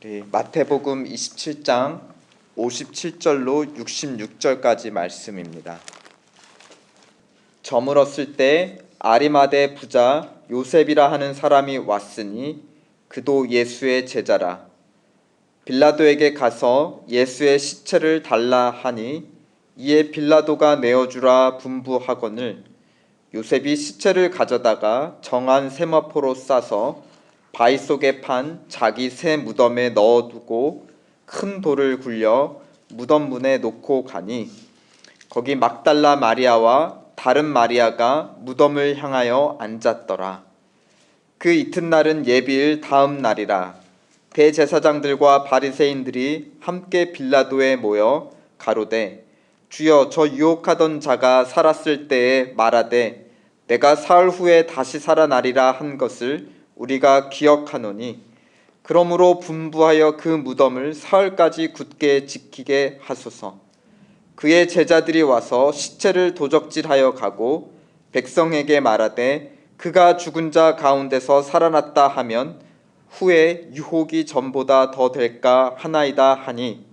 우리 마태복음 27장 57절로 66절까지 말씀입니다. 저물었을 때 아리마대 부자 요셉이라 하는 사람이 왔으니 그도 예수의 제자라. 빌라도에게 가서 예수의 시체를 달라 하니 이에 빌라도가 내어주라 분부하거늘 요셉이 시체를 가져다가 정한 세마포로 싸서 바위 속에 판 자기 새 무덤에 넣어두고 큰 돌을 굴려 무덤 문에 놓고 가니 거기 막달라 마리아와 다른 마리아가 무덤을 향하여 앉았더라. 그 이튿날은 예비일 다음 날이라. 대제사장들과 바리새인들이 함께 빌라도에 모여 가로되 주여, 저 유혹하던 자가 살았을 때에 말하되 내가 사흘 후에 다시 살아나리라 한 것을 우리가 기억하노니 그러므로 분부하여 그 무덤을 사흘까지 굳게 지키게 하소서. 그의 제자들이 와서 시체를 도적질하여 가고 백성에게 말하되 그가 죽은 자 가운데서 살아났다 하면 후에 유혹이 전보다 더 될까 하나이다 하니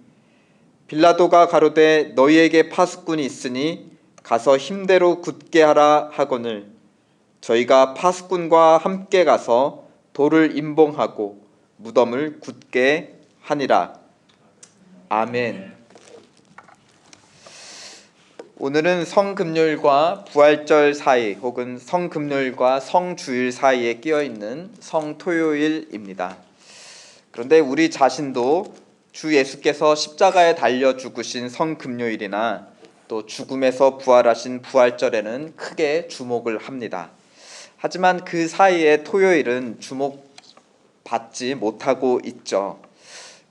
빌라도가 가로되 너희에게 파수꾼이 있으니 가서 힘대로 굳게 하라 하거늘 저희가 파수꾼과 함께 가서 돌을 임봉하고 무덤을 굳게 하니라. 아멘. 오늘은 성금요일과 부활절 사이 혹은 성금요일과 성주일 사이에 끼어있는 성토요일입니다. 그런데 우리 자신도 주 예수께서 십자가에 달려 죽으신 성금요일이나 또 죽음에서 부활하신 부활절에는 크게 주목을 합니다. 하지만 그 사이에 토요일은 주목받지 못하고 있죠.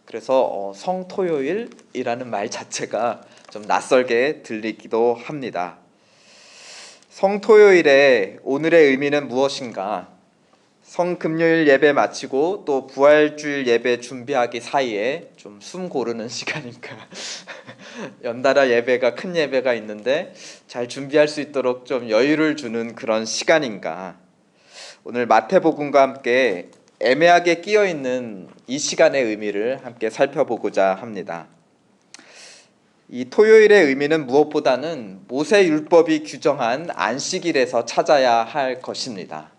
그래서 성토요일이라는 말 자체가 좀 낯설게 들리기도 합니다. 성토요일의 오늘의 의미는 무엇인가? 성금요일 예배 마치고 또 부활주일 예배 준비하기 사이에 좀 숨 고르는 시간인가? 연달아 예배가 큰 예배가 있는데 잘 준비할 수 있도록 좀 여유를 주는 그런 시간인가? 오늘 마태복음과 함께 애매하게 끼어있는 이 시간의 의미를 함께 살펴보고자 합니다. 이 토요일의 의미는 무엇보다는 모세 율법이 규정한 안식일에서 찾아야 할 것입니다.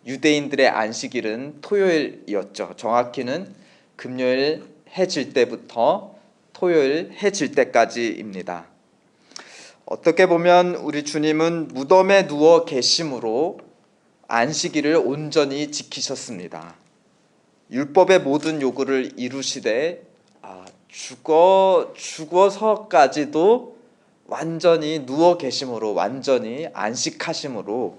유대인들의 안식일은 토요일이었죠. 정확히는 금요일 해 질 때부터 토요일 해 질 때까지입니다. 어떻게 보면 우리 주님은 무덤에 누워 계심으로 안식일을 온전히 지키셨습니다. 율법의 모든 요구를 이루시되 죽어서까지도 완전히 누워 계심으로 완전히 안식하심으로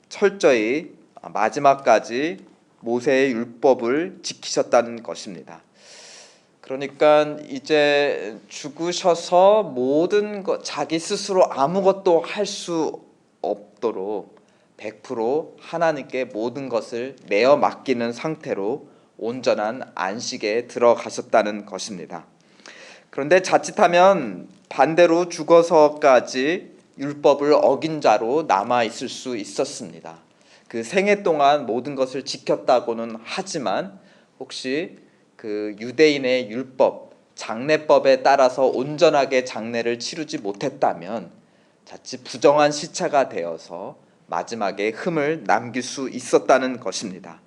철저히 마지막까지 모세의 율법을 지키셨다는 것입니다. 그러니까 이제 죽으셔서 모든 것 자기 스스로 아무것도 할 수 없도록 100% 하나님께 모든 것을 내어 맡기는 상태로 온전한 안식에 들어가셨다는 것입니다. 그런데 자칫하면 반대로 죽어서까지 율법을 어긴 자로 남아 있을 수 있었습니다. 그 생애 동안 모든 것을 지켰다고는 하지만 혹시 그 유대인의 율법, 장례법에 따라서 온전하게 장례를 치르지 못했다면 자칫 부정한 시체가 되어서 마지막에 흠을 남길 수 있었다는 것입니다.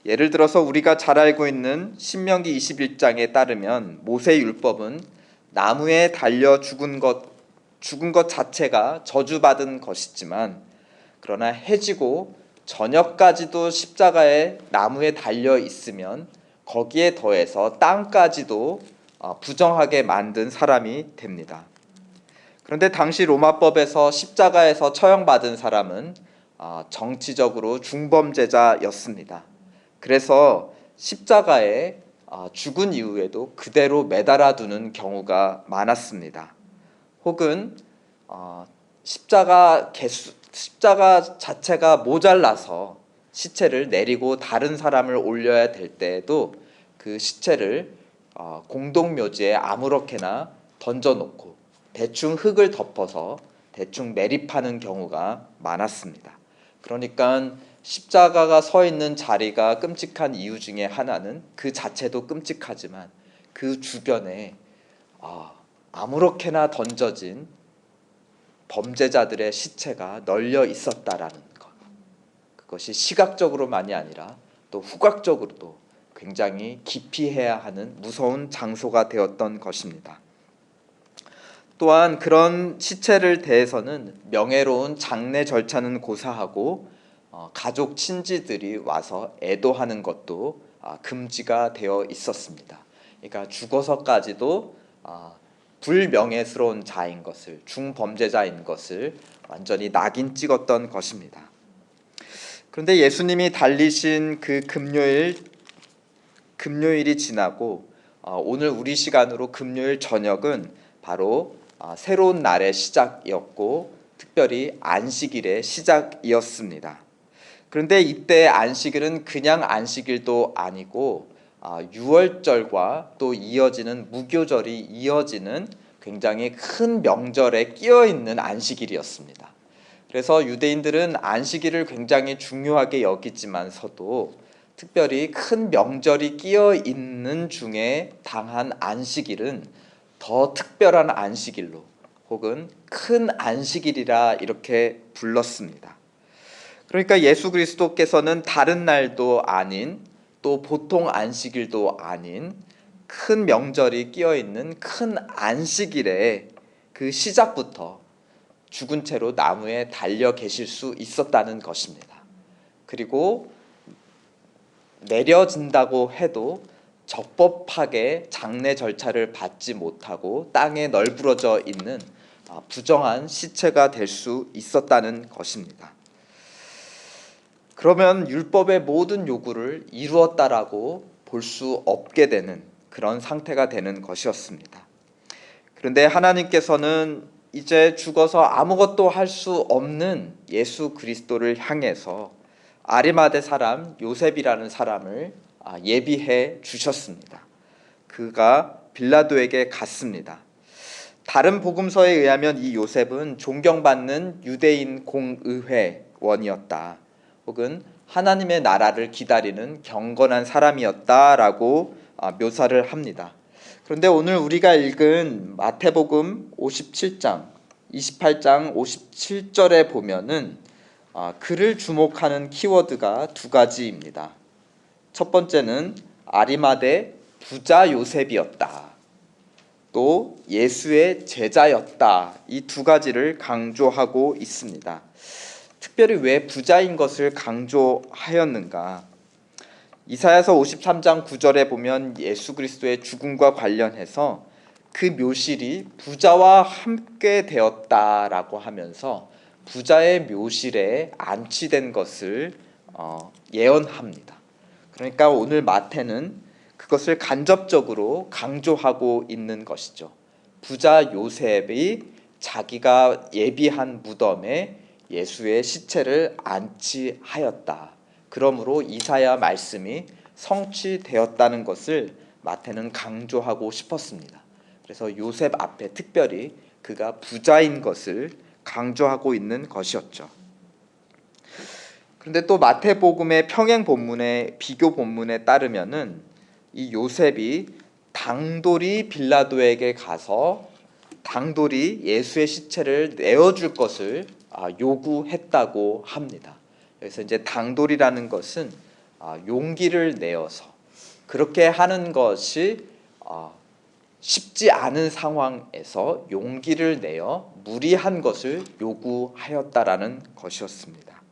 예를 들어서 우리가 잘 알고 있는 신명기 21장에 따르면 모세 율법은 나무에 달려 죽은 것 자체가 저주받은 것이지만 그러나 해지고 저녁까지도 십자가에 나무에 달려 있으면 거기에 더해서 땅까지도 부정하게 만든 사람이 됩니다. 그런데 당시 로마법에서 십자가에서 처형받은 사람은 정치적으로 중범죄자였습니다. 그래서 십자가에 죽은 이후에도 그대로 매달아 두는 경우가 많았습니다. 혹은 십자가 자체가 모자라서 시체를 내리고 다른 사람을 올려야 될 때에도 그 시체를 공동묘지에 아무렇게나 던져놓고 대충 흙을 덮어서 대충 매립하는 경우가 많았습니다. 그러니까 십자가가 서 있는 자리가 끔찍한 이유 중에 하나는 그 자체도 끔찍하지만 그 주변에 아무렇게나 던져진 범죄자들의 시체가 널려 있었다라는 것. 그것이 시각적으로만이 아니라 또 후각적으로도 굉장히 기피해야 하는 무서운 장소가 되었던 것입니다. 또한 그런 시체를 대해서는 명예로운 장례 절차는 고사하고 가족 친지들이 와서 애도하는 것도 금지가 되어 있었습니다. 그러니까 죽어서까지도 불명예스러운 자인 것을, 중범죄자인 것을 완전히 낙인 찍었던 것입니다. 그런데 예수님이 달리신 그 금요일이 지나고 오늘 우리 시간으로 금요일 저녁은 바로 새로운 날의 시작이었고 특별히 안식일의 시작이었습니다. 그런데 이때 안식일은 그냥 안식일도 아니고 유월절과 또 이어지는 무교절이 이어지는 굉장히 큰 명절에 끼어 있는 안식일이었습니다. 그래서 유대인들은 안식일을 굉장히 중요하게 여기지만서도 특별히 큰 명절이 끼어 있는 중에 당한 안식일은 더 특별한 안식일로 혹은 큰 안식일이라 이렇게 불렀습니다. 그러니까 예수 그리스도께서는 다른 날도 아닌 또 보통 안식일도 아닌 큰 명절이 끼어 있는 큰 안식일의 그 시작부터 죽은 채로 나무에 달려 계실 수 있었다는 것입니다. 그리고 내려진다고 해도 적법하게 장례 절차를 받지 못하고 땅에 널브러져 있는 부정한 시체가 될 수 있었다는 것입니다. 그러면 율법의 모든 요구를 이루었다라고 볼 수 없게 되는 그런 상태가 되는 것이었습니다. 그런데 하나님께서는 이제 죽어서 아무것도 할 수 없는 예수 그리스도를 향해서 아리마대 사람 요셉이라는 사람을 예비해 주셨습니다. 그가 빌라도에게 갔습니다. 다른 복음서에 의하면 이 요셉은 존경받는 유대인 공의회원이었다. 혹은 하나님의 나라를 기다리는 경건한 사람이었다라고 묘사를 합니다. 그런데 오늘 우리가 읽은 마태복음 57장, 28장 57절에 보면은 그를 주목하는 키워드가 두 가지입니다. 첫 번째는 아리마대 부자 요셉이었다. 또 예수의 제자였다. 이 두 가지를 강조하고 있습니다. 특별히 왜 부자인 것을 강조하였는가? 이사야서 53장 9절에 보면 예수 그리스도의 죽음과 관련해서 그 묘실이 부자와 함께 되었다라고 하면서 부자의 묘실에 안치된 것을 예언합니다. 그러니까 오늘 마태는 그것을 간접적으로 강조하고 있는 것이죠. 부자 요셉이 자기가 예비한 무덤에 예수의 시체를 안치하였다. 그러므로 이사야 말씀이 성취되었다는 것을 마태는 강조하고 싶었습니다. 그래서 요셉 앞에 특별히 그가 부자인 것을 강조하고 있는 것이었죠. 그런데 또 마태복음의 평행 본문의 비교 본문에 따르면은 이 요셉이 당돌이 빌라도에게 가서 당돌이 예수의 시체를 내어줄 것을 요구했다고 합니다. 그래서 이제 당돌이라는 것은 용기를 내어서 그렇게 하는 것이 쉽지 않은 상황에서 용기를 내어 무리한 것을 요구하였다라는 것이었습니다.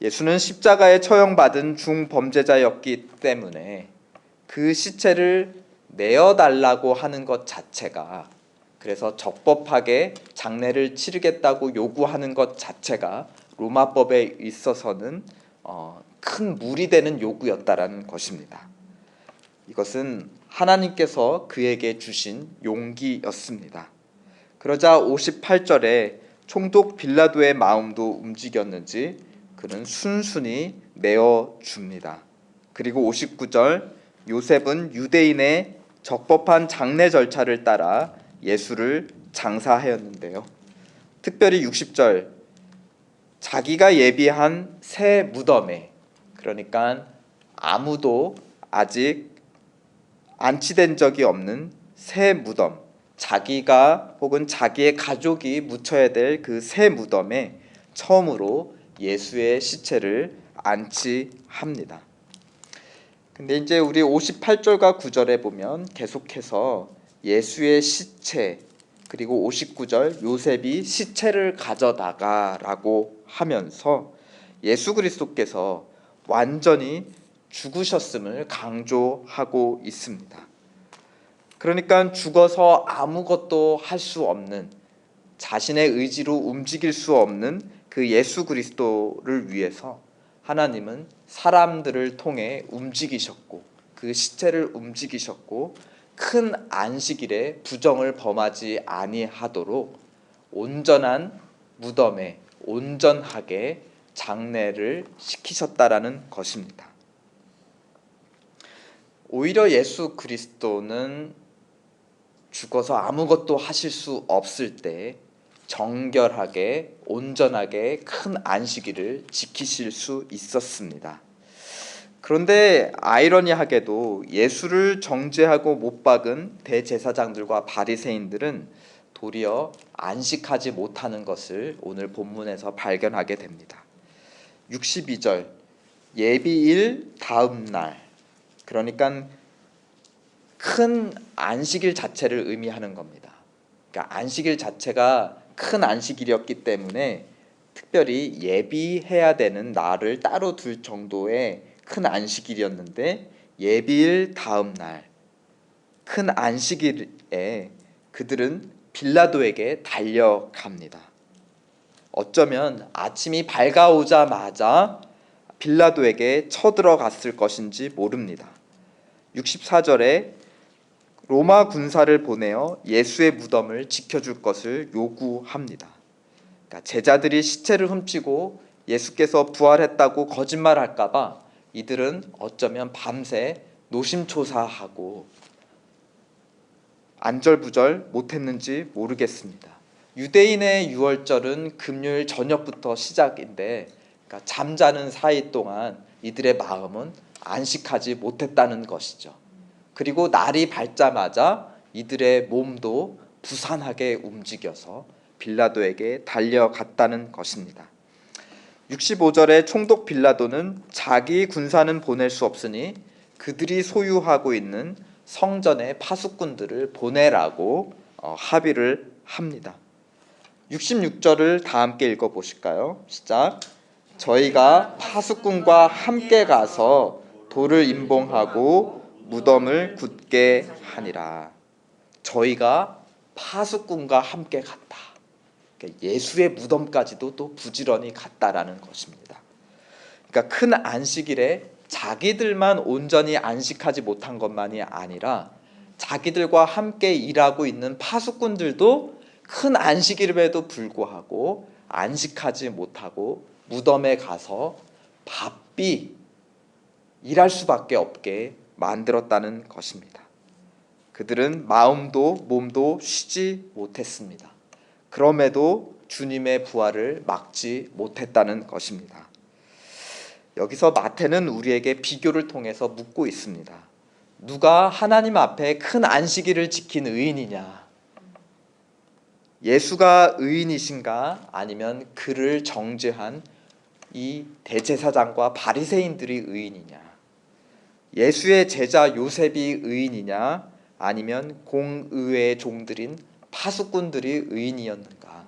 예수는 십자가에 처형받은 중범죄자였기 때문에 그 시체를 내어달라고 하는 것 자체가, 그래서 적법하게 장례를 치르겠다고 요구하는 것 자체가 로마법에 있어서는 큰 무리 되는 요구였다라는 것입니다. 이것은 하나님께서 그에게 주신 용기였습니다. 그러자 58절에 총독 빌라도의 마음도 움직였는지 그는 순순히 내어줍니다. 그리고 59절 요셉은 유대인의 적법한 장례 절차를 따라 예수를 장사하였는데요. 특별히 60절 자기가 예비한 새 무덤에, 그러니까 아무도 아직 안치된 적이 없는 새 무덤, 자기가 혹은 자기의 가족이 묻혀야 될 그 새 무덤에 처음으로 예수의 시체를 안치합니다. 근데 이제 우리 58절과 9절에 보면 계속해서 예수의 시체, 그리고 59절 요셉이 시체를 가져다가라고 하면서 예수 그리스도께서 완전히 죽으셨음을 강조하고 있습니다. 그러니까 죽어서 아무것도 할 수 없는, 자신의 의지로 움직일 수 없는 그 예수 그리스도를 위해서 하나님은 사람들을 통해 움직이셨고, 그 시체를 움직이셨고, 큰 안식일에 부정을 범하지 아니하도록 온전한 무덤에 온전하게 장례를 시키셨다라는 것입니다. 오히려 예수 그리스도는 죽어서 아무것도 하실 수 없을 때 정결하게 온전하게 큰 안식일을 지키실 수 있었습니다. 그런데 아이러니하게도 예수를 정죄하고 못 박은 대제사장들과 바리새인들은 도리어 안식하지 못하는 것을 오늘 본문에서 발견하게 됩니다. 62절 예비일 다음 날, 그러니까 큰 안식일 자체를 의미하는 겁니다. 그러니까 안식일 자체가 큰 안식일이었기 때문에 특별히 예비해야 되는 날을 따로 둘 정도의 큰 안식일이었는데, 예비일 다음 날 큰 안식일에 그들은 빌라도에게 달려갑니다. 어쩌면 아침이 밝아오자마자 빌라도에게 쳐들어갔을 것인지 모릅니다. 64절에 로마 군사를 보내어 예수의 무덤을 지켜줄 것을 요구합니다. 그러니까 제자들이 시체를 훔치고 예수께서 부활했다고 거짓말할까봐 이들은 어쩌면 밤새 노심초사하고 안절부절 못했는지 모르겠습니다. 유대인의 유월절은 금요일 저녁부터 시작인데, 그러니까 잠자는 사이 동안 이들의 마음은 안식하지 못했다는 것이죠. 그리고 날이 밝자마자 이들의 몸도 부산하게 움직여서 빌라도에게 달려갔다는 것입니다. 65절에 총독 빌라도는 자기 군사는 보낼 수 없으니 그들이 소유하고 있는 성전의 파수꾼들을 보내라고 합의를 합니다. 66절을 다 함께 읽어보실까요? 시작. 저희가 파수꾼과 함께 가서 돌을 임봉하고 무덤을 굳게 하니라. 저희가 파수꾼과 함께 갔다. 그러니까 예수의 무덤까지도 또 부지런히 갔다라는 것입니다. 그러니까 큰 안식일에 자기들만 온전히 안식하지 못한 것만이 아니라 자기들과 함께 일하고 있는 파수꾼들도 큰 안식일에도 불구하고 안식하지 못하고 무덤에 가서 바삐 일할 수밖에 없게 만들었다는 것입니다. 그들은 마음도 몸도 쉬지 못했습니다. 그럼에도 주님의 부활을 막지 못했다는 것입니다. 여기서 마태는 우리에게 비교를 통해서 묻고 있습니다. 누가 하나님 앞에 큰 안식일을 지킨 의인이냐? 예수가 의인이신가? 아니면 그를 정죄한 이 대제사장과 바리새인들이 의인이냐? 예수의 제자 요셉이 의인이냐? 아니면 공의회의 종들인 파수꾼들이 의인이었는가?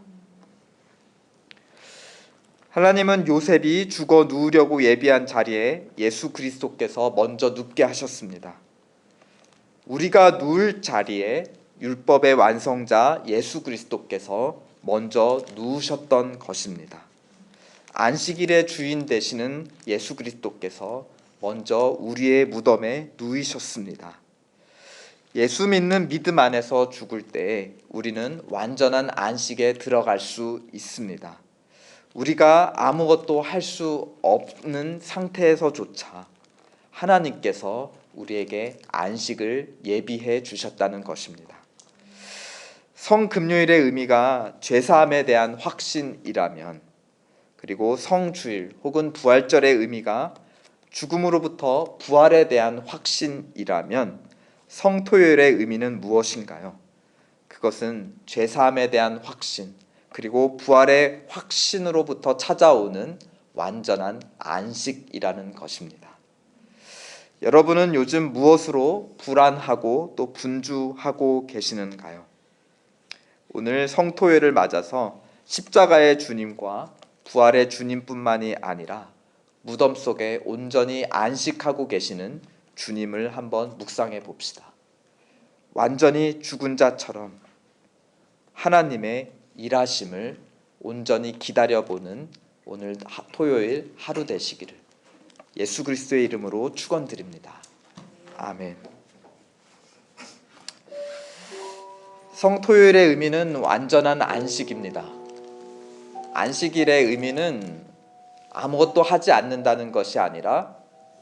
하나님은 요셉이 죽어 누우려고 예비한 자리에 예수 그리스도께서 먼저 눕게 하셨습니다. 우리가 누울 자리에 율법의 완성자 예수 그리스도께서 먼저 누우셨던 것입니다. 안식일의 주인 되시는 예수 그리스도께서 먼저 우리의 무덤에 누이셨습니다. 예수 믿는 믿음 안에서 죽을 때 우리는 완전한 안식에 들어갈 수 있습니다. 우리가 아무것도 할 수 없는 상태에서조차 하나님께서 우리에게 안식을 예비해 주셨다는 것입니다. 성금요일의 의미가 죄사함에 대한 확신이라면, 그리고 성주일 혹은 부활절의 의미가 죽음으로부터 부활에 대한 확신이라면 성토요일의 의미는 무엇인가요? 그것은 죄사함에 대한 확신, 그리고 부활의 확신으로부터 찾아오는 완전한 안식이라는 것입니다. 여러분은 요즘 무엇으로 불안하고 또 분주하고 계시는가요? 오늘 성토요일을 맞아서 십자가의 주님과 부활의 주님뿐만이 아니라 무덤 속에 온전히 안식하고 계시는 주님을 한번 묵상해 봅시다. 완전히 죽은 자처럼 하나님의 일하심을 온전히 기다려보는 오늘 토요일 하루 되시기를 예수 그리스도의 이름으로 축원드립니다. 아멘. 성토요일의 의미는 완전한 안식입니다. 안식일의 의미는 아무것도 하지 않는다는 것이 아니라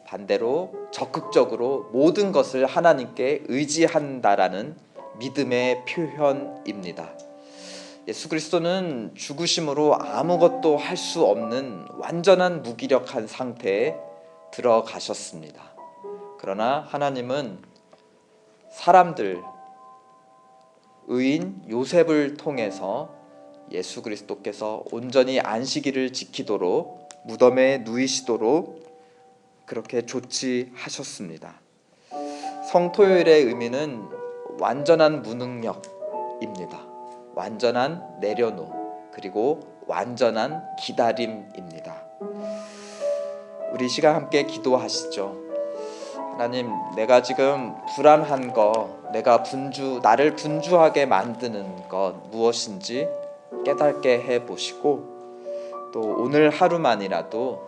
반대로 적극적으로 모든 것을 하나님께 의지한다라는 믿음의 표현입니다. 예수 그리스도는 죽으심으로 아무것도 할 수 없는 완전한 무기력한 상태에 들어가셨습니다. 그러나 하나님은 사람들, 의인 요셉을 통해서 예수 그리스도께서 온전히 안식일을 지키도록 무덤에 누이시도록 그렇게 조치하셨습니다. 성토요일의 의미는 완전한 무능력입니다. 완전한 내려놓음, 그리고 완전한 기다림입니다. 우리 시간 함께 기도하시죠. 하나님, 내가 지금 불안한 것, 나를 분주하게 만드는 것 무엇인지 깨닫게 해보시고, 또 오늘 하루만이라도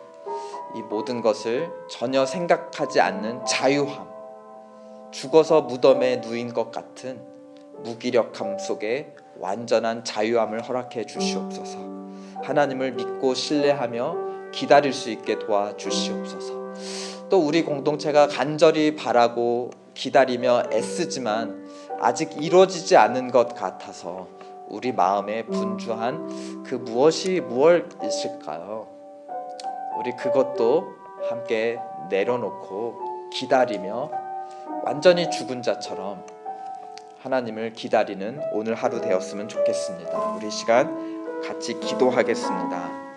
이 모든 것을 전혀 생각하지 않는 자유함, 죽어서 무덤에 누인 것 같은 무기력함 속에 완전한 자유함을 허락해 주시옵소서. 하나님을 믿고 신뢰하며 기다릴 수 있게 도와주시옵소서. 또 우리 공동체가 간절히 바라고 기다리며 애쓰지만 아직 이루어지지 않은 것 같아서 우리 마음에 분주한 그 무엇이 무엇일까요? 우리 그것도 함께 내려놓고 기다리며 완전히 죽은 자처럼 하나님을 기다리는 오늘 하루 되었으면 좋겠습니다. 우리 시간 같이 기도하겠습니다.